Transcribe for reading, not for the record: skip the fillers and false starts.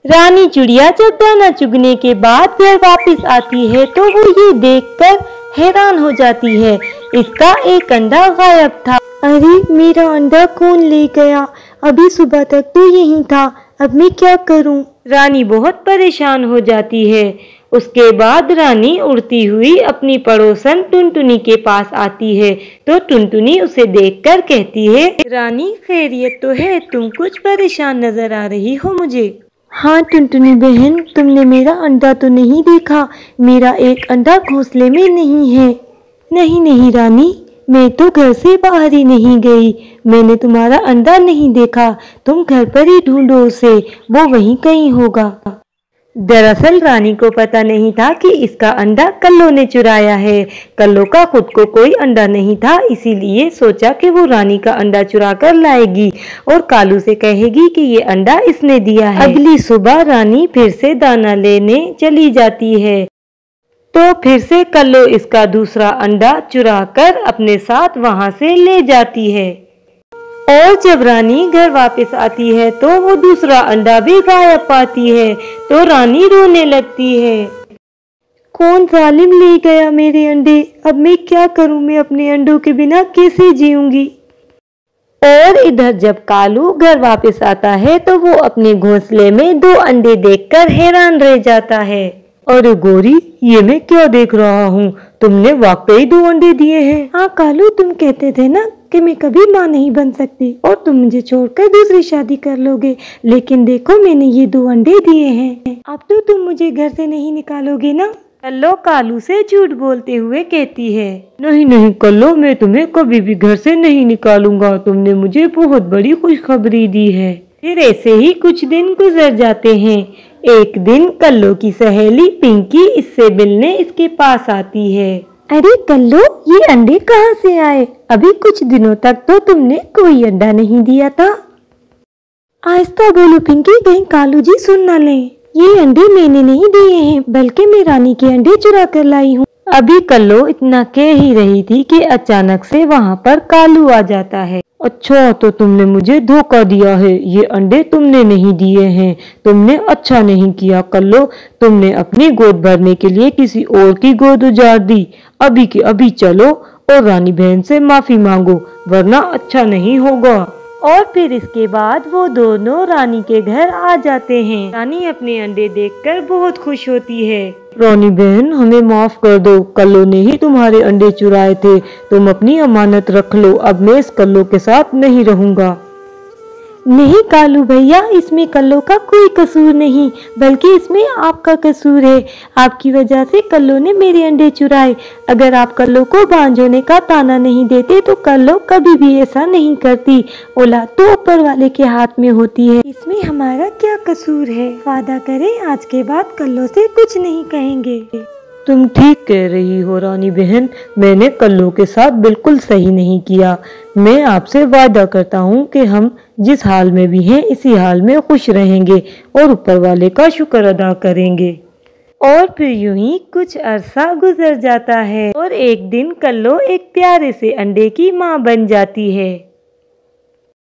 रानी चिड़िया जब दाना चुगने के बाद घर वापस आती है तो वो ये देखकर हैरान हो जाती है, इसका एक अंडा गायब था। अरे मेरा अंडा कौन ले गया? अभी सुबह तक तो यहीं था, अब मैं क्या करूं? रानी बहुत परेशान हो जाती है। उसके बाद रानी उड़ती हुई अपनी पड़ोसन टुनटुनी के पास आती है तो टुनटुनी उसे देखकर कहती है, रानी खैरियत तो है? तुम कुछ परेशान नजर आ रही हो मुझे। हाँ टुनटुनी बहन, तुमने मेरा अंडा तो नहीं देखा? मेरा एक अंडा घोंसले में नहीं है। नहीं नहीं रानी, मैं तो घर से बाहर ही नहीं गई, मैंने तुम्हारा अंडा नहीं देखा। तुम घर पर ही ढूंढो उसे, वो वहीं कहीं होगा। दरअसल रानी को पता नहीं था कि इसका अंडा कल्लो ने चुराया है। कल्लो का खुद को कोई अंडा नहीं था, इसीलिए सोचा कि वो रानी का अंडा चुरा कर लाएगी और कालू से कहेगी कि ये अंडा इसने दिया है। अगली सुबह रानी फिर से दाना लेने चली जाती है तो फिर से कल्लो इसका दूसरा अंडा चुराकर अपने साथ वहां से ले जाती है। और जब रानी घर वापस आती है तो वो दूसरा अंडा भी गायब पाती है तो रानी रोने लगती है। कौन जालिम ले गया मेरे अंडे? अब मैं क्या करूं? मैं अपने अंडों के बिना कैसे जीऊंगी? और इधर जब कालू घर वापस आता है तो वो अपने घोंसले में 2 अंडे देखकर हैरान रह जाता है। अरे गोरी, ये मैं क्या देख रहा हूँ? तुमने वाकई 2 अंडे दिए हैं। हाँ कालू, तुम कहते थे ना कि मैं कभी माँ नहीं बन सकती और तुम मुझे छोड़कर दूसरी शादी कर लोगे, लेकिन देखो मैंने ये 2 अंडे दिए हैं। अब तो तुम मुझे घर से नहीं निकालोगे ना? कल्लो कालू से झूठ बोलते हुए कहती है, नहीं नहीं कल्लो, मैं तुम्हें कभी भी घर से नहीं निकालूंगा। तुमने मुझे बहुत बड़ी खुशखबरी दी है। फिर ऐसे ही कुछ दिन गुजर जाते हैं। एक दिन कल्लो की सहेली पिंकी इससे मिलने इसके पास आती है। अरे कल्लो, ये अंडे कहाँ से आए? अभी कुछ दिनों तक तो तुमने कोई अंडा नहीं दिया था। आहिस्ता बोलो पिंकी, कहीं कालू जी सुन न लें। ये अंडे मैंने नहीं दिए हैं, बल्कि मैं रानी के अंडे चुरा कर लाई हूँ। अभी कल्लो इतना कह ही रही थी कि अचानक से वहाँ पर कालू आ जाता है। अच्छा, तो तुमने मुझे धोखा दिया है, ये अंडे तुमने नहीं दिए हैं। तुमने अच्छा नहीं किया कल्लो, तुमने अपनी गोद भरने के लिए किसी और की गोद उजाड़ दी। अभी के अभी चलो और रानी बहन से माफी मांगो, वरना अच्छा नहीं होगा। और फिर इसके बाद वो दोनों रानी के घर आ जाते हैं। रानी अपने अंडे देखकर बहुत खुश होती है। रानी बहन, हमें माफ कर दो, कल्लो ने ही तुम्हारे अंडे चुराए थे। तुम अपनी अमानत रख लो, अब मैं इस कल्लो के साथ नहीं रहूंगा। नहीं कालू भैया, इसमें कल्लो का कोई कसूर नहीं, बल्कि इसमें आपका कसूर है। आपकी वजह से कल्लो ने मेरे अंडे चुराए। अगर आप कल्लो को बांझ होने का ताना नहीं देते तो कल्लो कभी भी ऐसा नहीं करती। औलाद तो ऊपर वाले के हाथ में होती है, इसमें हमारा क्या कसूर है? वादा करें आज के बाद कल्लो से कुछ नहीं कहेंगे। तुम ठीक कह रही हो रानी बहन, मैंने कल्लो के साथ बिल्कुल सही नहीं किया। मैं आपसे वादा करता हूँ कि हम जिस हाल में भी हैं इसी हाल में खुश रहेंगे और ऊपर वाले का शुक्र अदा करेंगे। और फिर यूं ही कुछ अरसा गुजर जाता है और एक दिन कल्लो एक प्यारे से अंडे की माँ बन जाती है।